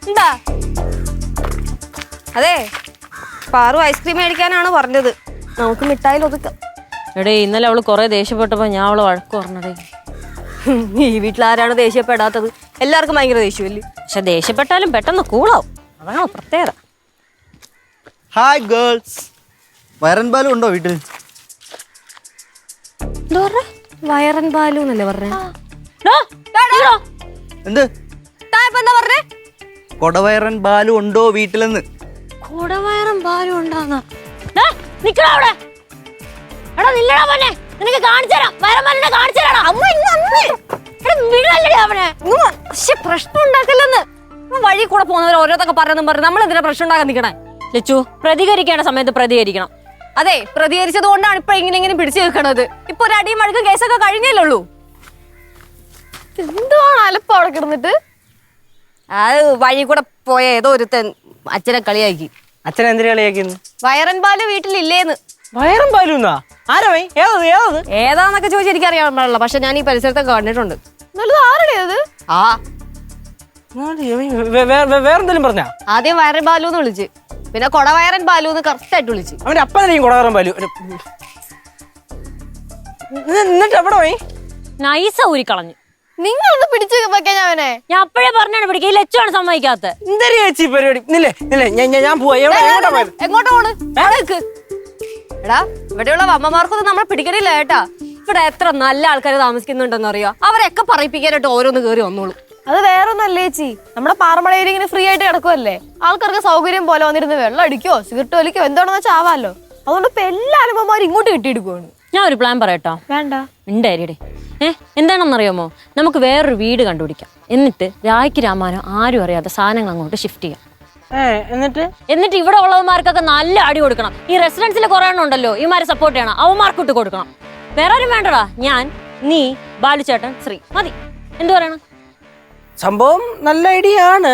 എന്താ? അതെ, പാറു ഐസ്ക്രീം മേടിക്കാനാണ് പറഞ്ഞത്. നമുക്ക് മിഠായിൽ ഒതുക്കാം. എടേ, ഇന്നലെ അവള് കൊറേ ദേഷ്യപ്പെട്ടപ്പോ ഞാൻ അവള് വഴക്ക് പറഞ്ഞടേ. ഈ വീട്ടിലാരാണ് ദേഷ്യപ്പെടാത്തത്? എല്ലാവർക്കും ഭയങ്കര ദേഷ്യമല്ലേ? പക്ഷെ ദേഷ്യപ്പെട്ടാലും പെട്ടെന്ന് കൂളാവും. അതാണ് പ്രത്യേകത. Hi girls. വയറൻ ബാലു ഉണ്ടോ വീട്ടിൽ? എന്താ പറഞ്ഞ? വയറൻ ബാലു എന്നല്ലേ പറഞ്ഞേ? എന്ത് എന്താ പറഞ്ഞേ? കൊടവയറൻ ബാലു ഉണ്ടോ വീട്ടിലെന്ന്? കൊടവയറൻ ബാലു ഉണ്ടാന്ന നിനക്ക് കാണിച്ചുതരാം. പ്രശ്നം ഉണ്ടാക്കല്ലെന്ന് വഴി കൂടെ പോകുന്നവർ ഓരോന്നൊക്കെ പറഞ്ഞെന്നും പറഞ്ഞു നമ്മൾ എന്തിനാ പ്രശ്നം ഉണ്ടാക്കാൻ നിൽക്കണേ? ലച്ചു, പ്രതികരിക്കേണ്ട സമയത്ത് പ്രതികരിക്കണം. അതെ, പ്രതികരിച്ചത് കൊണ്ടാണ് ഇപ്പൊ ഇങ്ങനെ പിടിച്ചു നിൽക്കണത്. ഇപ്പൊ ഒരു അടിയും മഴക്കും കേസൊക്കെ കഴിഞ്ഞല്ലോ. എന്തുവാണ് അലപ്പം അവിടെ കിടന്നിട്ട്? അത് വഴി കൂടെ പോയ ഏതോ ഒരുത്തൻ അച്ഛനെ കളിയാക്കി. അച്ഛൻ എന്തിനു കളിയാക്കിന്ന്? വയറൻ ബാലു വീട്ടിലില്ലേന്ന്. വയറൻ ബാലുന്നാ? ആരാവേ? ഏതാന്നൊക്കെ ചോദിച്ചാൽ എനിക്കറിയാൻ പാടില്ല. പക്ഷെ ഞാൻ ഈ പരിസരത്തൊക്കെ കണ്ടിട്ടുണ്ട്. ആരുടേത്? ആ വേറെന്തെങ്കിലും പറഞ്ഞ? ആദ്യം വയറൻ ബാലു എന്ന് വിളിച്ച്, പിന്നെ കൊടവയറൻ ബാലു എന്ന് കറക്റ്റ് ആയിട്ട് വിളിച്ച്. അവന്റെ അപ്പനെയും കൊടവയറൻ ബാലു. എന്നിട്ട് എവിടെ പോയി? നൈസ ഊരിക്കളഞ്ഞു. നിങ്ങളൊന്ന് പിടിച്ചു വെക്കാൻ അവനെ. ഞാൻ അപ്പോഴേ പറഞ്ഞാണ് പിടിക്കുക. ഈ ലച്ചുവാണ് സമ്മതിക്കാത്ത. എന്താ ചേച്ചി പരിപാടി? ഞാൻ പോവാ. എങ്ങോട്ട് പോണ്? എടാ, ഇവിടെയുള്ള അമ്മമാർക്കൊന്നും നമ്മളെ പിടിക്കണില്ല കേട്ടാ. ഇവിടെ എത്ര നല്ല ആൾക്കാർ താമസിക്കുന്നുണ്ടെന്ന് അറിയോ? അവരെയൊക്കെ പറയിപ്പിക്കാനായിട്ട് ഓരോന്ന് കയറി വന്നോളൂ. അത് വേറൊന്നല്ലേ ചേച്ചി, നമ്മുടെ പാറമടയിൽ ഇങ്ങനെ ഫ്രീ ആയിട്ട് കിടക്കുമല്ലേ. ആൾക്കാർക്ക് സൗകര്യം പോലെ വന്നിരുന്ന് വെള്ളം അടിക്കോ സിഗരറ്റ് വലിക്കോ എന്താണെന്ന് വെച്ചാൽ ആവാലോ. അതുകൊണ്ട് ഇപ്പൊ എല്ലാ അനുഭവന്മാരും ഇങ്ങോട്ട് കിട്ടിയെടുക്കുവാണ്. ഞാൻ ഒരു പ്ലാൻ പറയട്ടോ. വേണ്ട, ഉണ്ടായിരിടെ. എന്താണെന്നറിയാമോ? നമുക്ക് വേറൊരു വീട് കണ്ടുപിടിക്കാം. എന്നിട്ട് രായ്ക്ക് രാമാനോ ആരും അറിയാതെ സാധനങ്ങൾ അങ്ങോട്ട് ഷിഫ്റ്റ് ചെയ്യാം. എന്നിട്ട് ഇവിടെ ഉള്ളവന്മാർക്കൊക്കെ നല്ല അടി കൊടുക്കണം. ഈ റെസിഡൻസിൽ കുറെ എണ്ണം ഉണ്ടല്ലോ, ഇമാരെ സപ്പോർട്ട് ചെയ്യണം. അവന്മാർക്ക് ഇട്ട് കൊടുക്കണം. വേറെ ആരും വേണ്ടടാ. ഞാൻ, നീ, ബാലുചേട്ടൻ, ശ്രീ മതി. എന്തു പറയണം? സംഭവം നല്ല ഐഡിയ ആണ്.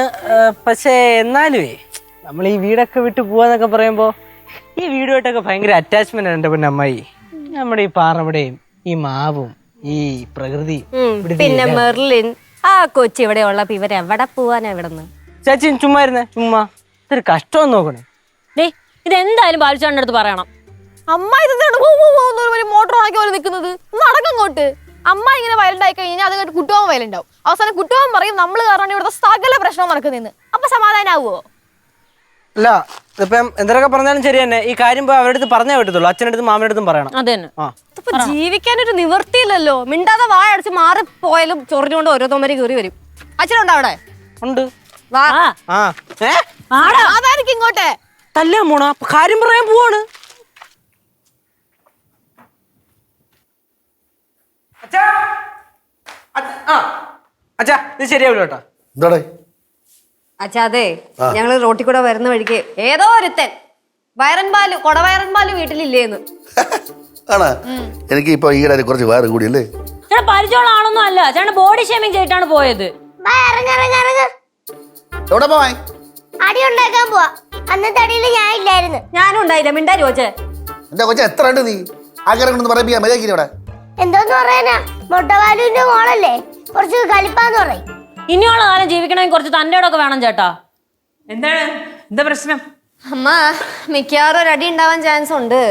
പക്ഷേ എന്നാലും നമ്മൾ ഈ വീടൊക്കെ വിട്ട് പോവാന്നൊക്കെ പറയുമ്പോ ഈ വീടുമായിട്ടൊക്കെ ഭയങ്കര അറ്റാച്ച്മെന്റ് ആണ്. എന്റെ പിന്നെ അമ്മായി, നമ്മുടെ ഈ പാറമടയും ഈ മാവും ഈ പ്രകൃതി. പിന്നെ മെർലിൻ ആ കൊച്ചി ഇവിടെ ഉള്ളപ്പോ ഇവരെവിടെ പോവാനാ? ഇവിടെന്ന് ചേച്ചി ചുമ്മാ ഇരുന്നേ. ചുമ്മാ ഇതൊരു കഷ്ടം നോക്കണേ. ഇതെന്തായാലും ബാലുചേട്ടൻ്റെ അടുത്ത് പറയണം. അമ്മ മോട്ടോർ ഉണക്കി പോലെ നിൽക്കുന്നത് നടക്കങ്ങോട്ട്. അമ്മ ഇങ്ങനെ വയലന്റ് ആയി കഴിഞ്ഞാൽ അത് കേട്ട് കുട്ടുവാൻ വയലന്റ് ആവും. അവസാനം കുട്ടുവാൻ പറയും നമ്മൾ കാരണം ഇവിടുത്തെ സകല പ്രശ്നം നടക്കുന്നതെന്ന്. അപ്പൊ സമാധാനാവോ? അല്ല, ഇപ്പം എന്തൊക്കെ പറഞ്ഞാലും ശരി തന്നെ. ഈ കാര്യം അവരുടെ അടുത്ത് പറഞ്ഞേ പറ്റത്തുള്ളൂ. അച്ഛനടുത്തും മാമനടുത്തും പറയണം. അതന്നെ. ജീവിക്കാനൊരു നിവൃത്തിയില്ലല്ലോ. മിണ്ടാതെ വായ അടച്ച് മാറിപ്പോയാലും ചൊറിഞ്ഞുകൊണ്ട് ഓരോ തോമരി കയറി വരും. അച്ഛനുണ്ടോ അവിടെ? ഉണ്ട്. ഇങ്ങോട്ടെ തല്ലാ പോണ കാര്യം പറയാൻ പോവാണ്. അച്ഛാ, ഇത് ശരിയാവില്ല കേട്ടോ. എന്താടേ? അച്ഛാ, അതെ, ഞങ്ങള് റോട്ടിൽ കൂടെ വരുന്ന വഴിക്ക് ഏതോ ഒരുത്തൻ കൊടവയറൻ ബാലു വീട്ടിലില്ലേന്ന്. ആണോ? എനിക്ക് ഇപ്പൊ ഈയിടെ കുറച്ച് വേറെ കൂടിയല്ലേ. പരിചയമുള്ള ആളൊന്നും അല്ല. ചേട്ടൻ ബോഡി ഷേമിങ് ചെയ്തിട്ടാണ് പോയത്. എവിടെ പോവാൻ? അടി ഉണ്ടാക്കാൻ പോവാ. അന്നത്തെ അടിയിൽ ഞാൻ ഇല്ലായിരുന്നു. ഞാനും ഉണ്ടായില്ല. മിണ്ടാ ചോദിച്ചേ. എന്റെ കൊച്ചെ എത്ര ഉണ്ട് നീ? ആൾക്കാരെ കൊണ്ടൊന്ന് പറയിപ്പിക്കാൻ മര്യാദ ഇവിടെ. എന്തോന്ന് പറയാനാ? മൊട്ടവാലുവിന്റെ മോളല്ലേ, കുറച്ച് കലിപ്പാന്ന് പറയും. ഇനിയുള്ള കാലം ജീവിക്കണമെങ്കിൽ കുറച്ച് തന്റെ ഇടമൊക്കെ വേണം ചേട്ടാ. എന്താ പ്രശ്നം? അമ്മ, മിക്കവാറും ഒരു അടി ഉണ്ടാവാൻ ചാൻസ് ഉണ്ട്.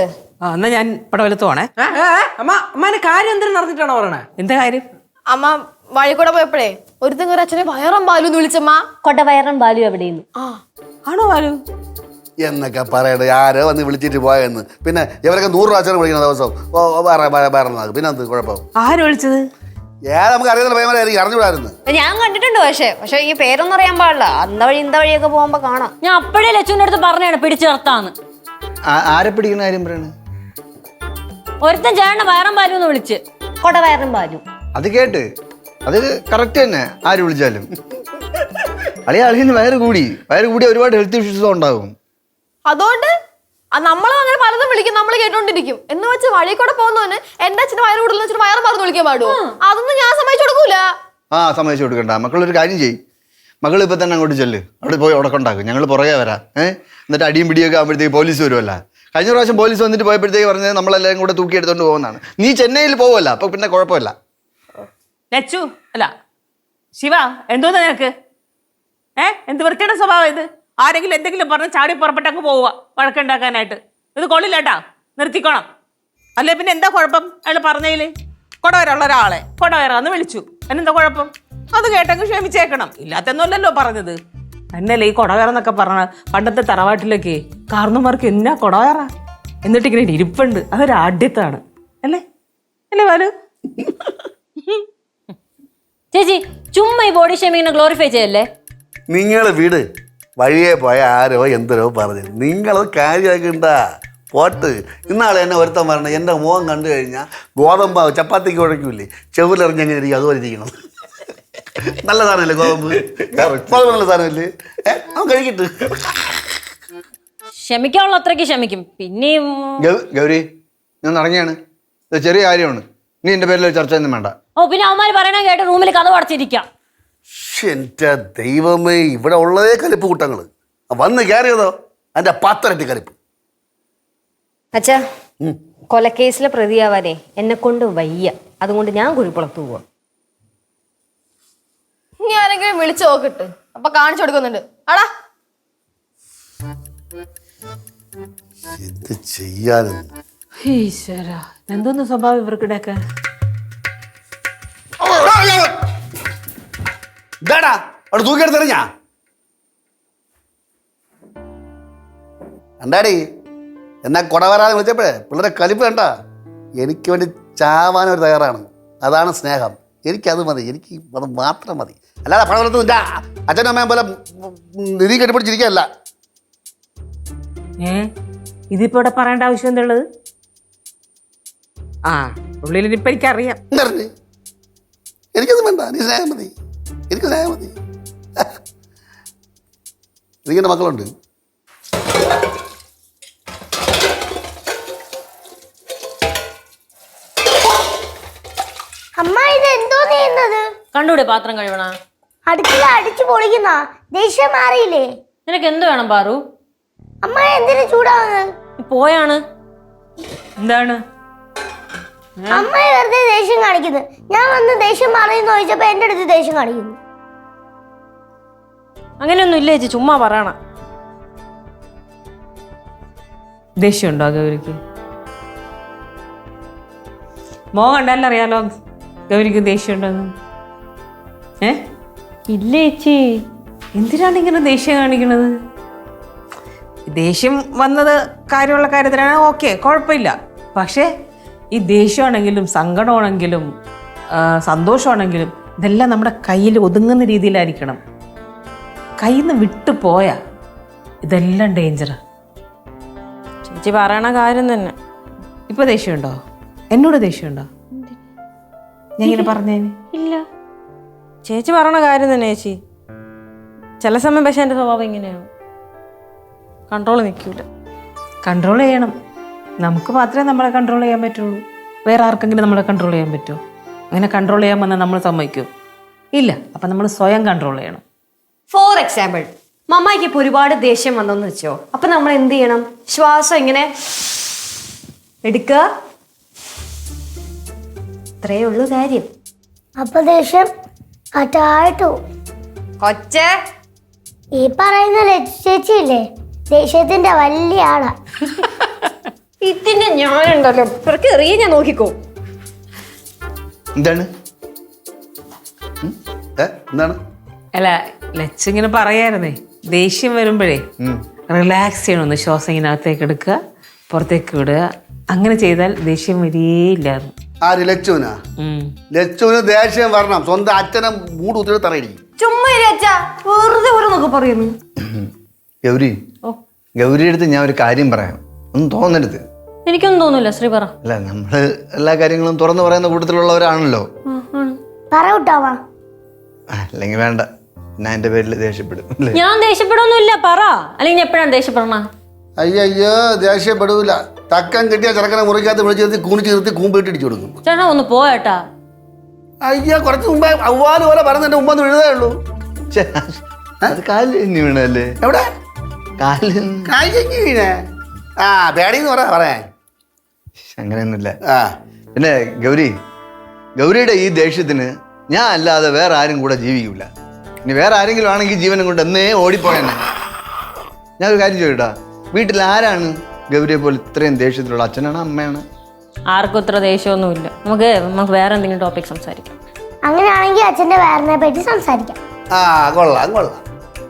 എന്നാ ഞാൻ പടവലത്ത് പോണേ. അമ്മാന്റെ കാര്യം എന്തിനും നടന്നിട്ടാണോ പറയണേ? എന്താ കാര്യം? അമ്മ വഴി കൂടെ പോയപ്പോഴേ ഒരുത്തൻ ഒരു അച്ഛനെ വയറൻ ബാലു എന്ന് വിളിച്ചമ്മ. കൊടവയറൻ ബാലു എവിടെയെന്ന്. ആണോ ബാലു എന്നൊക്കെ പറയട്ടെ. ആരോ വന്ന് വിളിച്ചിട്ട് പോയെന്ന്. പിന്നെ ഇവരൊക്കെ 100 പ്രാവശ്യം വിളിക്കുന്ന ദിവസം പിന്നെ എന്ത് കുഴപ്പം? ആര് വിളിച്ചത്? നമുക്ക് അറിയുന്ന പയ്യന്മാരായിരിക്കും, അറിഞ്ഞുകൂടായിരുന്നു. ഞാൻ കണ്ടിട്ടുണ്ട്. പക്ഷെ ഈ പേരൊന്നും അറിയാൻ പാടില്ല. അന്ത വഴി ഇന്ത വഴിയൊക്കെ പോകുമ്പോ കാണാം. ഞാൻ അപ്പോഴേ ലച്ചുവിന്റെ അടുത്ത് പറഞ്ഞാണ് പിടിച്ചു നിർത്താന്ന്. ആരെ പിടിക്കുന്ന കാര്യം പറയണേ? ഒരുത്തൻ ചേട്ടനെ വയറൻ ബാലു എന്ന് വിളിച്ച്. കൊടവയറൻ ബാലു അത് കേട്ട് അത് കറക്റ്റ് തന്നെ. ആര് വിളിച്ചാലും അളിന് വയറ് കൂടി ഒരുപാട് ഹെൽത്ത് ഇഷ്യൂസ് ഉണ്ടാകും. അതുകൊണ്ട് നമ്മളും അങ്ങനെ പലതും വിളിക്കും, നമ്മൾ കേട്ടോണ്ടിരിക്കും. എന്ന് വെച്ച് വഴി കൂടെ പോകുന്നവന് എന്റെ അച്ഛന് വയറ് കൂടുതൽ വെച്ചിട്ട് വയറ് മറന്ന് വിളിക്കാൻ പാടുമോ? അതൊന്നും ഞാൻ സമ്മതിച്ചു കൊടുക്കൂല. സമ്മതിച്ചു കൊടുക്കണ്ട. മക്കളൊരു കാര്യം ചെയ്യും. മകൾ ഇപ്പൊ തന്നെ അങ്ങോട്ട് ചെല്ല്. അവിടെ പോയി ഉടക്കുണ്ടാക്കും. ഞങ്ങൾ പുറകെ വരാം. എന്നിട്ട് അടിയും പിടിയൊക്കെ ആകുമ്പോഴത്തേക്ക് പോലീസ് വരുമല്ല. കഴിഞ്ഞ പ്രാവശ്യം പോലീസ് വന്നിട്ട് പോയപ്പോഴത്തേക്ക് പറഞ്ഞത് നമ്മളെല്ലാം കൂടെ തൂക്കി എടുത്തോണ്ട് പോകുന്നതാണ്. നീ ചെന്നൈയിൽ പോവല്ല, അപ്പൊ പിന്നെ കുഴപ്പമില്ല. ലച്ചു അല്ല ശിവ, എന്തോന്നാ നിനക്ക്? എന്ത് വൃത്തിയുടെ സ്വഭാവം ഇത്? ആരെങ്കിലും എന്തെങ്കിലും പറഞ്ഞ് ചാടി പുറപ്പെട്ടങ്ങ് പോവുക വഴക്കുണ്ടാക്കാനായിട്ട്. ഇത് കൊള്ളില്ലേട്ടാ, നിർത്തിക്കോണം. അല്ലെ പിന്നെ എന്താ കുഴപ്പം? അയാൾ പറഞ്ഞതില് കൊടവരുള്ള ഒരാളെ കൊടവരാന്ന് വിളിച്ചു, അതിനെന്താ കുഴപ്പം? അത് കേട്ടങ്ങ് ക്ഷമിച്ചേക്കണം. ഇല്ലാത്തൊന്നുമല്ലല്ലോ പറഞ്ഞത്. എന്നല്ലേ ഈ കൊടവയറെന്നൊക്കെ പറഞ്ഞ പണ്ടത്തെ തറവാട്ടിലൊക്കെ കാർന്നുമാർക്ക് എന്നാ കൊടവയറ, എന്നിട്ട് ഇങ്ങനെ ഇരിപ്പുണ്ട്. അതൊരു ആഢ്യത്താണ് അല്ലേ? അല്ലേ ബാലു? ചേച്ചി ചുമ്മാ ഈ ബോഡി ഷേമിങ്ങിനെ ഗ്ലോറിഫൈ ചെയ്യല്ലേ. നിങ്ങൾ വീട് വഴിയെ പോയ ആരോ എന്തരോ പറഞ്ഞു, നിങ്ങളത് കാര്യമാക്കണ്ട. പോട്ട് ഇന്നാളെ എന്നെ ഒരുത്തം പറഞ്ഞ എൻ്റെ മുഖം കണ്ടു കഴിഞ്ഞാൽ ഗോതമ്പാവ് ചപ്പാത്തിക്ക് കുഴയ്ക്കൂലേ, ചെവിലെറിഞ്ഞെങ്ങനെ ഇരിക്കും അതുപോലെ ഇരിക്കണം. നല്ല സാധനമല്ലേ ഗോതമ്പ്? നല്ല സാധനമല്ലേ? അവൻ കഴിക്കിട്ട് ക്ഷമിക്കാനുള്ള അത്രയ്ക്ക് ക്ഷമിക്കും. പിന്നെയും ഗൗരി ഞാൻ ഇറങ്ങിയാണ്, ഇത് ചെറിയ കാര്യമാണ്. നീ എൻ്റെ പേരിൽ ഒരു ചർച്ച ഒന്നും വേണ്ട. ഓ പിന്നെ അവന്മാര് പറയണ കേട്ട് റൂമിൽ കഥ അടച്ചിരിക്കാം. എൻ്റെ ദൈവമേ, ഇവിടെ ഉള്ളതേ കലിപ്പ് കൂട്ടങ്ങൾ, വന്ന് കയറിയതോ അതിൻ്റെ 10 ഇരട്ടി കലിപ്പ്. അച്ഛാ, കൊലക്കേസിലെ പ്രതിയാവാനേ എന്നെ കൊണ്ട് വയ്യ. അതുകൊണ്ട് ഞാൻ കുഴിപ്പുളത്ത് പോവാ. ഇനി ആരെങ്കിലും വിളിച്ചു നോക്കിട്ട് അപ്പൊ കാണിച്ചു കൊടുക്കുന്നുണ്ട്. ആടാ എന്ത് ചെയ്യാനും. ഈശ്വരാ, എന്തോന്ന് സ്വഭാവം ഇവർക്കിടയൊക്കെ? ഇതാടാ അവിടെ തൂക്കിയെടുത്തെറിഞ്ഞാ എന്താടി എന്നാ കൊടവരാതെ വിളിച്ചപ്പോഴേ പിള്ളേരെ കലിപ്പ് കണ്ട. എനിക്ക് വേണ്ടി ചാവാനൊരു തയ്യാറാണ്. അതാണ് സ്നേഹം. എനിക്കത് മതി, എനിക്ക് അത് മാത്രം മതി. അല്ലാതെ പടവലത്ത് നിന്റെ അച്ഛനും അമ്മയും പോലെ നിധി കെട്ടിപ്പിടിച്ചിരിക്കുകയല്ല. ഇതിപ്പോ ഇവിടെ പറയേണ്ട ആവശ്യം എന്തുള്ളത്? ആ ഉള്ളിലിപ്പോ എനിക്കറിയാം. എന്തറിഞ്ഞ് എനിക്കത് വേണ്ട, നീ സ്നേഹം മതി, എനിക്ക് സ്നേഹം മതി. എനിക്കെൻ്റെ മക്കളുണ്ട്. അമ്മ ഇത് എന്തോ ചെയ്യുന്നത്? കണ്ടൂടെ പാത്രം കഴിവണ? അടുക്കള അടിച്ചു പൊളിക്കുന്ന ദേഷ്യം മാറിയില്ലേ? നിനക്ക് എന്ത് വേണം പാറു? അമ്മ എന്തിനു ചൂടാവുന്നത്? പോയാണ് എന്താണ് അമ്മ വെറുതെ ദേഷ്യം കാണിക്കുന്നത്. ഞാൻ വന്ന് ദേഷ്യം മാറിയെന്ന് ചോദിച്ചപ്പോ എന്റെ അടുത്ത് ദേഷ്യം കാണിക്കുന്നു. അങ്ങനെയൊന്നും ഇല്ല ചേച്ചി, ചുമ്മാ പറയണ. ദേഷ്യമുണ്ടോ ഗൗരിക്ക്? മോ കണ്ടാലും അറിയാലോ ഗൗരിക്ക് ദേഷ്യമുണ്ടെന്ന്. ഇല്ല ചേച്ചി. എന്തിനാണ് ഇങ്ങനെ ദേഷ്യം കാണിക്കണത്? ദേഷ്യം വന്നത് കാര്യമുള്ള കാര്യത്തിലാണ്, ഓക്കെ, കുഴപ്പമില്ല. പക്ഷേ ഈ ദേഷ്യമാണെങ്കിലും സങ്കടമാണെങ്കിലും സന്തോഷമാണെങ്കിലും ഇതെല്ലാം നമ്മുടെ കയ്യിൽ ഒതുങ്ങുന്ന രീതിയിലായിരിക്കണം. കയ്യിൽ നിന്ന് വിട്ടു പോയാ ഇതെല്ലാം ഡേഞ്ചർ. ചേച്ചി പറയണ കാര്യം തന്നെ. ഇപ്പൊ ദേഷ്യമുണ്ടോ? എന്നോട് ദേഷ്യമുണ്ടോ? ഞാൻ ഇങ്ങനെ പറഞ്ഞേന്? ഇല്ല, ചേച്ചി പറയണ കാര്യം തന്നെ ചേച്ചി. ചില സമയം പക്ഷെ എൻ്റെ സ്വഭാവം ഇങ്ങനെയാണ്, കൺട്രോൾ നിൽക്കൂല. കൺട്രോൾ ചെയ്യണം. നമുക്ക് മാത്രമേ നമ്മളെ കൺട്രോൾ ചെയ്യാൻ പറ്റുള്ളൂ. വേറെ ആർക്കെങ്കിലും നമ്മളെ കൺട്രോൾ ചെയ്യാൻ പറ്റുമോ? അങ്ങനെ കൺട്രോൾ ചെയ്യാൻ വന്നാൽ നമ്മൾ സമ്മതിക്കും? ഇല്ല. അപ്പം നമ്മൾ സ്വയം കൺട്രോൾ ചെയ്യണം. ഫോർ എക്സാമ്പിൾ, മമ്മായിക്ക് ഇപ്പോൾ ഒരുപാട് ദേഷ്യം വന്നെന്ന് വെച്ചോ, അപ്പൊ നമ്മൾ എന്ത് ചെയ്യണം? ശ്വാസം ഇങ്ങനെ എടുക്കുക, ഇത്രയേ ഉള്ളൂ കാര്യം. അപ്പൊ ദേഷ്യം അറ്റായിട്ടു. കൊച്ചേ, ഈ പറയുന്ന ലച്ചു ചേച്ചിയില്ലേ, ദേഷ്യത്തിന്റെ വലിയ ആളാ. ഇതിന്റെ ഞാനുണ്ടല്ലോ, ഇവർക്ക് എറിയ ഞാൻ നോക്കിക്കോ. എന്താണ് എന്താണ്? അല്ല, ലച്ചിങ്ങനെ പറയായിരുന്നേ, ദേഷ്യം വരുമ്പോഴേ റിലാക്സ് ചെയ്യണമെന്ന്. ശ്വാസം ഇങ്ങനെ അകത്തേക്ക് എടുക്കുക, പുറത്തേക്ക് വിടുക. അങ്ങനെ ചെയ്താൽ ദേഷ്യം വരികയില്ലായിരുന്നു. ആര്? ലച്ചുവിനാ? ലച്ചുവിന് ദേഷ്യം വരണം, സ്വന്തം അച്ഛനെ മൂട് കുത്തിട്ട് തറയിടിക്കും. ചുമ്മാ അച്ഛാ, വെറുതെ ഓരോന്നൊക്കെ പറയുന്നു. ഗൗരി, ഗൗരിയുടെ അടുത്ത് ഞാൻ ഒരു കാര്യം പറയാം, ഒന്നും തോന്നരുത്. എനിക്കൊന്നും തോന്നില്ല, ശ്രീ പറ. അല്ല, നമ്മള് എല്ലാ കാര്യങ്ങളും തുറന്നു പറയുന്ന കൂട്ടത്തിലുള്ളവരാണല്ലോ. പറയൂട്ടാവാ. അല്ലെങ്കിൽ വേണ്ട, ഞാൻ എൻ്റെ പേരിൽ ദേഷ്യപ്പെടും. ഞാൻ ദേഷ്യപ്പെടൊന്നുമില്ല, പറ. അല്ലെങ്കിൽ ഞാൻ എപ്പോഴാണ് ദേഷ്യപ്പെടണ? അയ്യോ, ദേഷ്യപ്പെടൂല. തക്കം കിട്ടിയ ചെറുക്കനെ മുറിക്കകത്ത് വിളിച്ച് നിർത്തി കൂണിച്ച് നിർത്തി കൂമ്പിട്ട് ഇടിച്ചു കൊടുക്കും. ചേട്ടാ ഒന്ന് പോയേട്ടാ. അയ്യോ, കുറച്ച് മുമ്പേ അവ്വാല് പോലെ പറഞ്ഞ എന്റെ മുമ്പ് വീഴതേ ഉള്ളൂ. അത് കാലിൽ ഇനി വീണല്ലേ? എവിടെ കാലിൽ കാലിക്ക് വീണേ? ആ, പേടിന്ന് പറയാൻ അങ്ങനെയൊന്നുമില്ല. ആ, പിന്നെ ഗൗരിയുടെ ഈ ദേഷ്യത്തിന് ഞാൻ അല്ലാതെ വേറെ ആരും കൂടെ ജീവിക്കൂല. ഇനി വേറെ ആരെങ്കിലും ആണെങ്കിൽ ജീവനം കൊണ്ട് എന്നേ ഓടിപ്പോയെന്നെ. ഞാനൊരു കാര്യം ചോദിട്ടാ, വീട്ടിൽ ആരാണ് ഗൗരിയെ പോലെ ഇത്രയും ദേഷ്യത്തിലുള്ള? അച്ഛനാണ്, അമ്മയാണ്? ആർക്കും ഇത്ര ദേഷ്യമൊന്നുമില്ല. നമുക്ക് വേറെ എന്തെങ്കിലും ടോപ്പിക് സംസാരിക്കാം. അങ്ങനെയാണെങ്കിൽ അച്ഛന്റെ വയറിനെ പറ്റി സംസാരിക്കാം. ആ കൊള്ളാം കൊള്ളാം.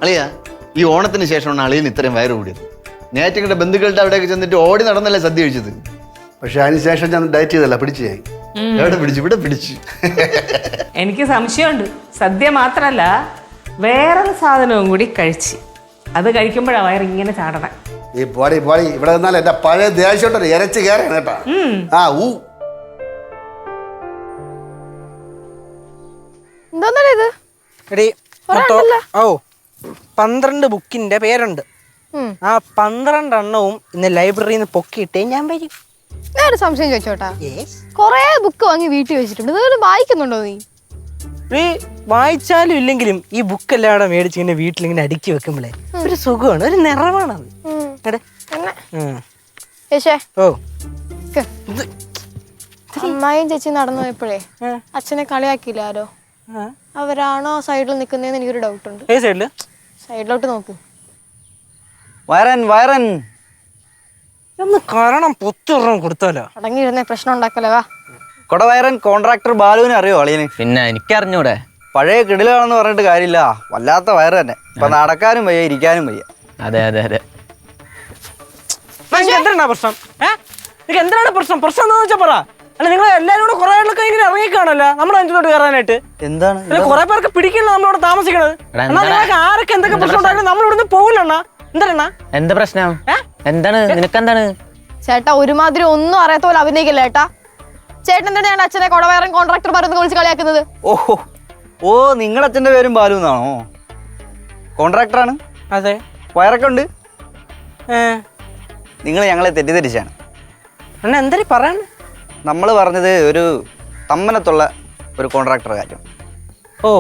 അളിയ, ഈ ഓണത്തിന് ശേഷമാണ് അളിയന് ഇത്രയും വയറ് കൂടിയത്. നേറ്റിങ്ങളുടെ ബന്ധുക്കളുടെ അവിടെയൊക്കെ ചെന്നിട്ട് ഓടി നടന്നല്ലേ സദ്യ കഴിച്ചത്. പക്ഷെ അതിനുശേഷം ഞാൻ ഡയറ്റ് ചെയ്തല്ല, പിടിച്ചു ഞാൻ. എവിടെ പിടിച്ചു? ഇവിടെ പിടിച്ചു. എനിക്ക് സംശയമുണ്ട്. സദ്യ മാത്രല്ല വേറൊരു സാധനവും കൂടി കഴിച്ച്. അത് കഴിക്കുമ്പോഴാണ് വയറ് ഇങ്ങനെ ചാടണേ. ഈ പോടി പോടി ഇവിടെ നിന്നാൽ എന്റെ പഴയ ദേഷ്യോട്ടൊരു ഇരച്ച് കയറാണ് കേട്ടാ. ആ ഊ എന്തോന്നാ ഇത്? എടി ഓ 12 ബുക്കിന്റെ പേരുണ്ട്. ആ 12 എണ്ണവും ഇന്ന് ലൈബ്രറിയിൽ നിന്ന് പൊക്കിയിട്ടേ ഞാൻ വരും. ഞാനൊരു സംശയം ചോദിച്ചോട്ടാ. കൊറേ ബുക്ക് വാങ്ങി വീട്ടിൽ വെച്ചിട്ടുണ്ട്. ഇതൊന്നും വായിക്കുന്നുണ്ടോ നീ? ഈ വായിച്ചാലും ഇല്ലെങ്കിലും ഈ ബുക്ക് എല്ലാം മേടിച്ച് ഇങ്ങനെ വീട്ടിലിങ്ങനെ അടുക്കി വെക്കുമ്പോഴേ ഒരു സുഖമാണ്, ഒരു നിറവാണ് അത്. യേശേ, ഓ അമ്മായും ചേച്ചി നടന്നു പോയപ്പോഴേ അച്ഛനെ കളിയാക്കിയില്ല ആരോ? അവരാണോ സൈഡിൽ നിൽക്കുന്നതെന്ന് എനിക്കൊരു ഡൗട്ട് ഉണ്ട്. ഏ സൈഡില്? സൈഡിലോട്ട് നോക്ക്. വയറൻ ഒന്ന് കാരണം പൊത്തുറം കൊടുത്താലോ. അടങ്ങിയിരുന്നേ പ്രശ്നം ഉണ്ടാക്കല്ലേ. വാ. കൊടവയറൻ കോൺട്രാക്ടർ ബാലുവിനെ അറിയോ അളിയന്? പിന്നെ എനിക്കറിഞ്ഞൂടെ. പഴയ കിടിലാണെന്ന് പറഞ്ഞിട്ട് കാര്യമില്ല, വല്ലാത്ത വയറ് തന്നെ. ഇപ്പൊ നടക്കാനും വയ്യ, ഇരിക്കാനും വയ്യ. അതെ അതെ അതെ. എന്താണ് പ്രശ്നം? എന്താണ് പ്രശ്നം? പ്രശ്നം എന്താണെന്ന് വെച്ചാ പറ. അല്ല, നിങ്ങൾ എല്ലാരും കൂടെ കുറെ ആളൊക്കെ ഇങ്ങനെ ഇറങ്ങിക്കാണല്ലോ നമ്മുടെ അഞ്ചോട്ട് കയറാനായിട്ട്. എന്താണ് കുറെ പേർക്ക് പിടിക്കണ നമ്മളിവിടെ താമസിക്കണത്. നിങ്ങൾക്ക് ആരൊക്കെ എന്തൊക്കെ പ്രശ്നം ഉണ്ടായാലും നമ്മൾ ഇവിടുന്ന് പോകില്ലണ്ണ. എന്താണ് എന്താ പ്രശ്നം? എന്താണ് നിനക്കെന്താണ്? ചേട്ടാ ഒരുമാതിരി ഒന്നും അറിയാത്ത പോലെ അഭിനയിക്കില്ല ചേട്ടാ. ചേട്ടൻ എന്തിനാണ് അച്ഛനെ കൊടവയറൻ കോൺട്രാക്ടർ പറയുന്നത് വിളിച്ച് കളിയാക്കുന്നത്? ഓഹോ ഓ, നിങ്ങളുടെ അച്ഛന്റെ പേരും ബാലു എന്നാണോ? കോൺട്രാക്ടറാണ്. അതെ, വയറൊക്കെ ഉണ്ട്. നിങ്ങൾ ഞങ്ങളെ തെറ്റിദ്ധരിച്ചാണ്. അണ്ണ എന്തായാലും പറയണ. നമ്മൾ പറഞ്ഞത് ഒരു തമ്മനത്തുള്ള ഒരു കോൺട്രാക്ടർ കാര്യം. ഓ,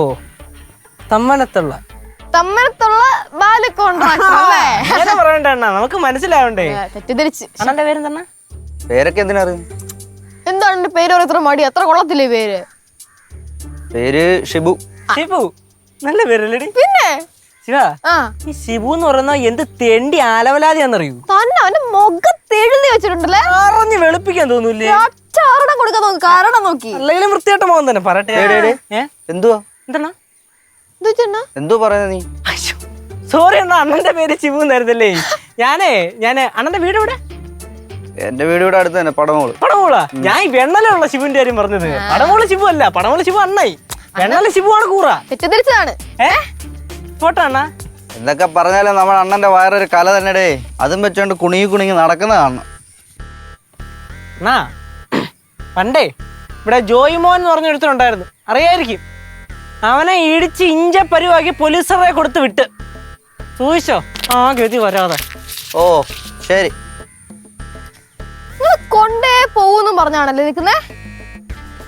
തമ്മനത്തുള്ള ബാലു കോൺട്രാക്ടർ അല്ലേ? അങ്ങനെ പറയണ്ട അണ്ണ, നമുക്ക് മനസ്സിലാവണ്ടേ. തെറ്റിദ്ധരിച്ച്. അണ്ണന്റെ പേരെന്താണ്? പേരൊക്കെ എന്തിനറിയും? എന്താണ് എന്റെ പേര് ഇത്ര മടി? അത്ര കൊള്ളത്തില്ലേ പേര്? പേര് ഷിബു. ഷിബു നല്ല പേരല്ലേടി. പിന്നെ ശിവ, ആ ഈ ഷിബു എന്ന് പറയുന്ന എന്ത് തെണ്ടി ആലവലാതിയാന്നറിയൂ? തന്നെ അവന്റെ മുഖത്ത് എഴുതി വെച്ചിട്ടുണ്ടല്ലേ? അറിഞ്ഞ് വെളുപ്പിക്കാൻ തോന്നൂല്ലേ? ഒറ്റ കൊടുക്കാൻ നോക്കി, കാരണം നോക്കി. അല്ലെങ്കിലും വൃത്തിയായിട്ട് മോഹൻ തന്നെ പറയട്ടെ. എന്തുവാ എന്താണ് എന്തോ പറയുന്നത് നീ? സോറി അണ്ണ, അണ്ണന്റെ പേര് ഷിബു എന്നായിരുന്നല്ലേ. ഞാന് അണ്ണന്റെ വീട് ഇവിടെ? എന്റെ വീട് ഇവിടെ അടുത്ത് തന്നെ, പടമോള്. പടമോളാ? ഞാൻ ഈ വെണ്ണലുള്ള ഷിബുവിന്റെ കാര്യം പറഞ്ഞത്. പടമോള് ഷിബു അല്ല, പടമോള് ഷിബു അണ്ണായി. വെണ്ണല ഷിബു ആണ് കൂറ. തെറ്റിദ്ധരിച്ചതാണ്. പോട്ടെ അണ്ണ. എന്തൊക്കെ പറഞ്ഞാലും നമ്മുടെ അണ്ണന്റെ വയറൊരു കല തന്നെടേ. അതും വെച്ചോണ്ട് കുണുങ്ങി നടക്കുന്ന കാണണം. അണ്ണാ, പണ്ടേ ഇവിടെ ജോയി മോൻ എന്ന് പറഞ്ഞൊരുത്തരുണ്ടായിരുന്നു, അറിയായിരിക്കും. അവനെ ഇടിച്ച് ഇഞ്ചപ്പരുവാക്കി പോലീസറെ കൊടുത്ത് വിട്ട്. സൂക്ഷിച്ചോ ആ ഗതി വരാതെ. ഓ ശരി. കൊണ്ടേ പോവെന്നും പറഞ്ഞാണല്ലേ നിൽക്കുന്നേ?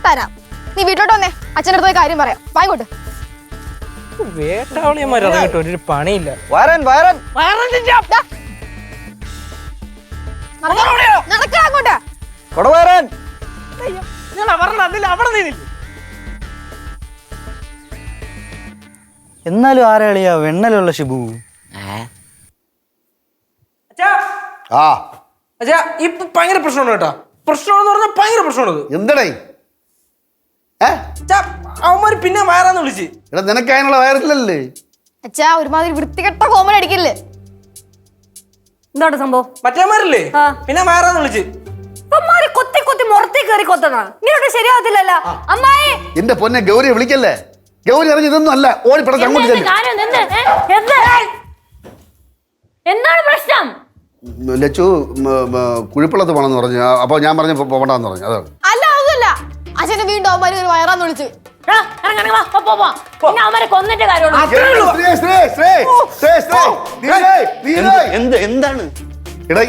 തരാം, നീ വീട്ടിലോട്ട് വന്നേ, അച്ഛൻ്റെ അടുത്ത് കാര്യം പറയാം. വാങ്ങിക്കോട്ട്. വേട്ടാവളിയന്മാർ ഇറങ്ങിട്ട് ഒരു പണിയില്ല. വയറൻ നടക്കാ അങ്ങോട്ട്. കൊടവയറൻ. എന്നാലും ആരാളിയാ വെണ്ണലുള്ള ഷിബു? ആ അച്ഛാ, ഇപ്പൊ ഭയങ്കര പ്രശ്നമാണ് കേട്ടോ. പ്രശ്നമാണെന്ന് പറഞ്ഞാൽ ഭയങ്കര പ്രശ്നമാണ്. എന്തടേ? അവന്മാര് പിന്നെ വയറാന്ന് വിളിച്ച്. ഇവിടെ നിനക്ക് അതിനുള്ള വയറില്ലല്ലേ? അച്ഛാ ഒരുമാതിരി വൃത്തികെട്ട കോമഡി അടിക്കില്ലേ? എന്താണ് സംഭവം? മറ്റേമാരില്ലേ പിന്നെ വയറാന്ന് വിളിച്ച്. കൊത്തി കൊത്തി മുറത്തി കയറി കൊത്തണ ഇങ്ങോട്ട് ശരിയാവത്തില്ലല്ലോ. അമ്മായി, എന്റെ പൊന്നെ ഗൗരിയെ വിളിക്കല്ലേ. ഗൗരി അറിഞ്ഞ ഇതൊന്നും അല്ല. ഓടിപ്പടച്ച് അങ്ങോട്ട് ചെല്ലും. എന്താണ് പ്രശ്നം? ലച്ചു കുഴിപ്പള്ളത്ത് പോണെന്ന് പറഞ്ഞു. അപ്പൊ ഞാൻ പറഞ്ഞു പോകണ്ടെന്ന് പറഞ്ഞു. അതാണ്. അല്ല അതല്ല, അച്ഛനെ വീണ്ടും അവന്മാര് ഒരു വയറാന്ന് വിളിച്ച്. കൊന്നിട്ട് കാര്യമുള്ളൂ. എന്താണ് ഇടേ,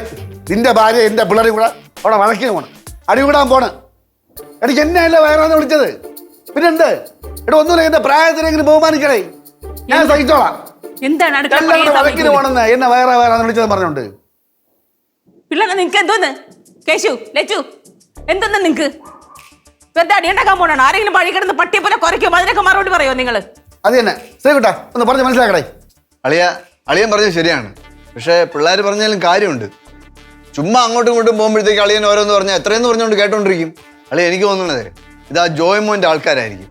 നിന്റെ ഭാര്യ എന്റെ പിള്ളേരും കൂടെ അവിടെ വഴക്കിന് പോണ്, അടികൂടാൻ പോണ്. എനിക്ക് എന്നെയല്ലേ വയറാന്ന് വിളിച്ചത്. പിന്നെന്ത്? ഇവിടെ ഒന്നുമില്ല, എന്റെ പ്രായത്തിനെങ്കിലും ബഹുമാനിക്കണേ. ഞാൻ സഹിച്ചോളാം. എന്താണ് വഴക്കിന് പോണെന്ന് എന്നെ വയറാന്ന് വിളിച്ചത് പറഞ്ഞോണ്ട്. പിള്ളേരെ നിങ്ങക്ക് എന്തോന്ന്? കേശു, ലച്ചു, എന്തെന്ന് നിങ്ങക്ക്? വെറുതെ അടിയുണ്ടാക്കാൻ പോണോ? ആരെങ്കിലും വഴി കിടന്ന് പട്ടിയെ പോലെ കുറയ്ക്കും, അതിനൊക്കെ മറുപടി പറയോ നിങ്ങൾ? അത് തന്നെ ശ്രീകുട്ടാ ഒന്ന് പറഞ്ഞ് മനസ്സിലാക്കടേ. അളിയൻ പറഞ്ഞത് ശരിയാണ്. പക്ഷേ പിള്ളേർ പറഞ്ഞാലും കാര്യമുണ്ട്. ചുമ്മാ അങ്ങോട്ടും ഇങ്ങോട്ടും പോകുമ്പോഴത്തേക്ക് അളിയൻ ഓരോന്ന് പറഞ്ഞാൽ എത്രയെന്ന് പറഞ്ഞുകൊണ്ട് കേട്ടോണ്ടിരിക്കും. എനിക്ക് തോന്നുന്നത് ഇത് ആ ജോയ്മോന്റെ ആൾക്കാരായിരിക്കും.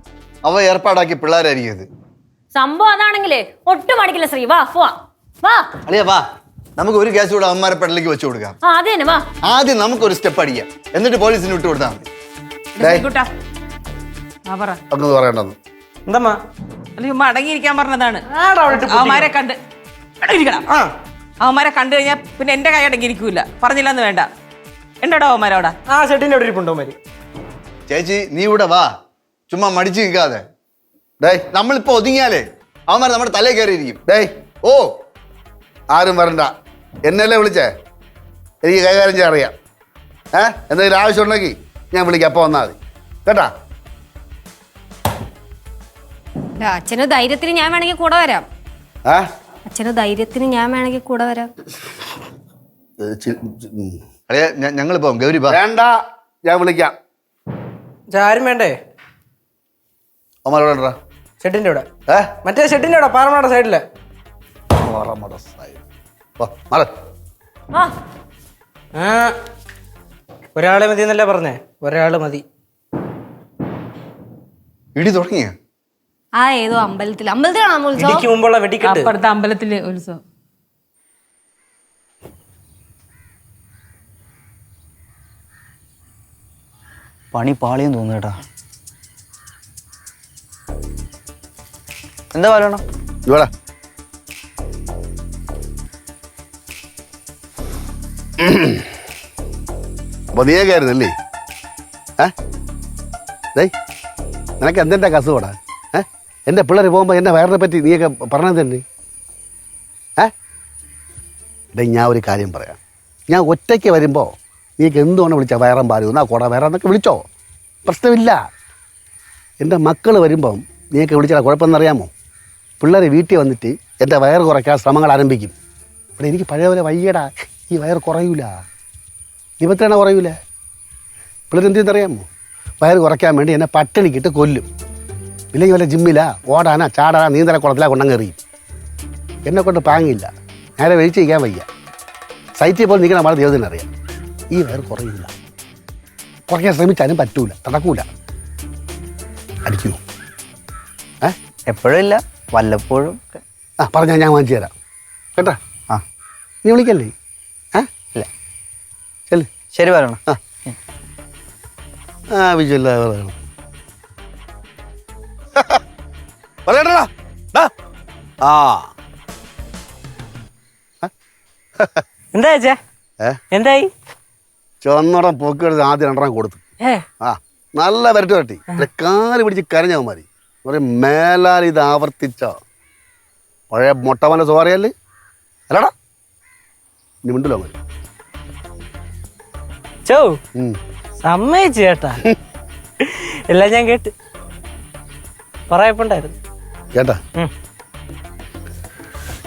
അവ ഏർപ്പാടാക്കി പിള്ളേരായിരിക്കും ഇത്. സംഭവം അതാണെങ്കിലേ ഒട്ടും അടിക്കില്ല ശ്രീ. വാ പോവാ വാ. വാ, നമുക്ക് ഒരു കേസ് കൂടെ അവന്മാരെ പെടലേക്ക് വെച്ചു കൊടുക്കാം. അത് തന്നെ വാ. ആദ്യം നമുക്കൊരു സ്റ്റെപ്പ് അടിക്കാം, എന്നിട്ട് പോലീസിന് വിട്ടു കൊടുത്താൽ മതി. പറയണ്ടെന്ന് എന്തമ്മാ ചുമ്മാ അടങ്ങിയിരിക്കാൻ പറഞ്ഞതാണ്. അവന്മാരെ കണ്ട് അവന്മാരെ കണ്ടു കഴിഞ്ഞാൽ പിന്നെ എന്റെ കൈ അടങ്ങിയിരിക്കൂല. പറഞ്ഞില്ലെന്ന് വേണ്ട. ഉണ്ടോടോ അവന്മാരോടാ? ആ ഷെഡിന്റെ അവിടെ ഇരിപ്പുണ്ടോ മാര്? ചേച്ചി നീ ഇവിടെ വാ, ചുമ്മാ മടിച്ചു നിൽക്കാതെ. നമ്മളിപ്പോ ഒതുങ്ങിയാലേ അവന്മാർ നമ്മുടെ തലയിൽ കയറിയിരിക്കും. ഓ ആരും വരണ്ട, എന്നല്ലേ വിളിച്ചേ? എനിക്ക് കൈകാര്യം ചെയ്യാൻ അറിയാം. എന്തെങ്കിലും ആവശ്യം ഉണ്ടെങ്കിൽ ഞാൻ വിളിക്കാം, അപ്പോൾ വന്നാൽ മതി കേട്ടാ. അച്ഛന് ധൈര്യത്തിന് ഞാൻ വേണമെങ്കിൽ കൂടെ വരാം. അച്ഛന് ധൈര്യത്തിന് ഞാൻ വേണമെങ്കിൽ കൂടെ വരാം. ഞങ്ങളിപ്പോ ഗൗരി വേണ്ട, ഞാൻ വിളിക്കാം. ആരും വേണ്ടേ? ഒമാരോടാ ഷെഡിന്റെ ഇവിടെ, മറ്റേ ഷെഡിന്റെ ഇവിടെ, പാറമട സൈഡില്. ഒരാളെ മതി എന്നല്ലേ പറഞ്ഞേ? ഒരാള് മതി. ഇടി തുടങ്ങിയ ആ ഏതോ അമ്പലത്തിലാണോ ഇടിക്ക് മുമ്പുള്ള വെടിക്കെട്ട്? അപ്പുറത്തെ അമ്പലത്തില് ഉത്സവം. പണി പാളിയെന്ന് തോന്നുന്നു കേട്ടാ. എന്താ പറയണം? ഇവിടെ അപ്പൊ നീയൊക്കെയായിരുന്നല്ലേ? നിനക്ക് എന്തെൻ്റെ കസുകൂടാ? എൻ്റെ പിള്ളേർ പോകുമ്പോൾ എൻ്റെ വയറിനെ പറ്റി നീയൊക്കെ പറഞ്ഞത് തന്നെ. ഞാൻ ഒരു കാര്യം പറയാം. ഞാൻ ഒറ്റയ്ക്ക് വരുമ്പോൾ നീക്ക് എന്തുകൊണ്ട് വിളിച്ചാൽ വയറം പാലു എന്നാ കൂടെ വയറെന്നൊക്കെ വിളിച്ചോ, പ്രശ്നമില്ല. എൻ്റെ മക്കൾ വരുമ്പം നീയൊക്കെ വിളിച്ചാൽ കുഴപ്പമെന്നറിയാമോ? പിള്ളേർ വീട്ടിൽ വന്നിട്ട് എൻ്റെ വയറ് കുറയ്ക്കാൻ ശ്രമങ്ങൾ ആരംഭിക്കും. ഇവിടെ എനിക്ക് പഴയ പോലെ വയ്യടാ, ഈ വയറ് കുറയൂല, നിപത്രണ കുറയൂല. പിള്ളേർ എന്ത് ചെയ്യുന്നറിയാമോ? വയറ് കുറയ്ക്കാൻ വേണ്ടി എന്നെ പട്ടിണിക്കിട്ട് കൊല്ലും. ഇല്ലെങ്കിൽ വല്ല ജിമ്മിലാ ഓടാനാ ചാടാനാ നീന്തലക്കുളത്തിലാ കൊണ്ടങ്ങെറിയും. എന്നെ കൊണ്ട് പാങ്ങില്ല, നേരെ വെളിച്ച് കഴിക്കാൻ വയ്യ. സൈറ്റിൽ പോയി നിൽക്കണ മഴ ദൈവത്തിന് അറിയാം. ഈ വയറ് കുറയില്ല, കുറയ്ക്കാൻ ശ്രമിച്ചാലും പറ്റൂല, നടക്കൂല. അടിക്കൂ? എപ്പോഴും ഇല്ല, വല്ലപ്പോഴും. പറഞ്ഞാൽ ഞാൻ വാങ്ങിച്ചു തരാം കേട്ടാ. നീ വിളിക്കല്ലേ? ഇല്ല ചെല്ല്. ശരി പറയണം. ആവശ്യമില്ല പറയണം. എന്താ ചേച്ചാ? എന്തായി? ചൊന്നടം പൊക്കെടുത്ത് ആദ്യം 2 കൊടുത്തു. നല്ല വരട്ട് തട്ടി കാല് പിടിച്ച് കരഞ്ഞവന്മാരി പറയും, മേലാൽ ഇത് ആവർത്തിച്ചോ പഴയ മൊട്ടമല സോറിയല്ലേ അല്ലടാ. ഇനി മിണ്ടല്ലോ മതി. ചോ സമ്മതിച്ചു ചേട്ടാ, എല്ലാം ഞാൻ കേട്ട് പറയപ്പുണ്ടായിരുന്നു കേട്ടാ.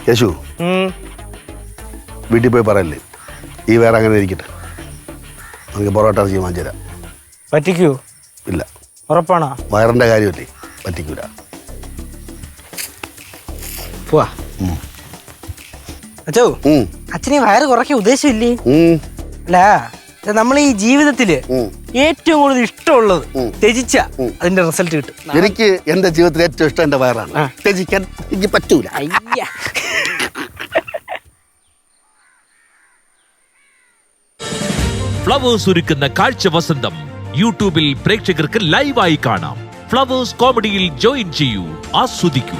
യേശു വീട്ടിൽ പോയി പറയല്ലേ, ഈ വേറെ അങ്ങനെ ഇരിക്കട്ടെ, നമുക്ക് പൊറോട്ട ഇറച്ചി വാങ്ങിച്ചു തരാം. പറ്റിക്കൂ? ഇല്ല. ഉറപ്പാണോ? വയറിൻ്റെ കാര്യമല്ലേ, പറ്റിക്കൂല. പോവാ. അച്ചോ അച്ഛന് വയറ് കുറയ്ക്കാൻ ഉദ്ദേശമില്ലേ? അല്ല, നമ്മൾ ഈ ജീവിതത്തില് ഏറ്റവും കൂടുതൽ ഇഷ്ടമുള്ളത് ത്യജിച്ച അതിന്റെ റിസൾട്ട് കിട്ടും. എനിക്ക് എന്റെ ജീവിതത്തിൽ ഏറ്റവും ഇഷ്ടം എന്റെ വയറാണ്. ത്യജിക്കാൻ എനിക്ക് പറ്റൂല. ഫ്ലവേഴ്സ് ഒരുക്കുന്ന കാഴ്ച വസന്തം യൂട്യൂബിൽ പ്രേക്ഷകർക്ക് ലൈവായി കാണാം. ഫ്ലവേഴ്സ് കോമഡിയിൽ ജോയിൻ ചെയ്യൂ, ആസ്വദിക്കൂ.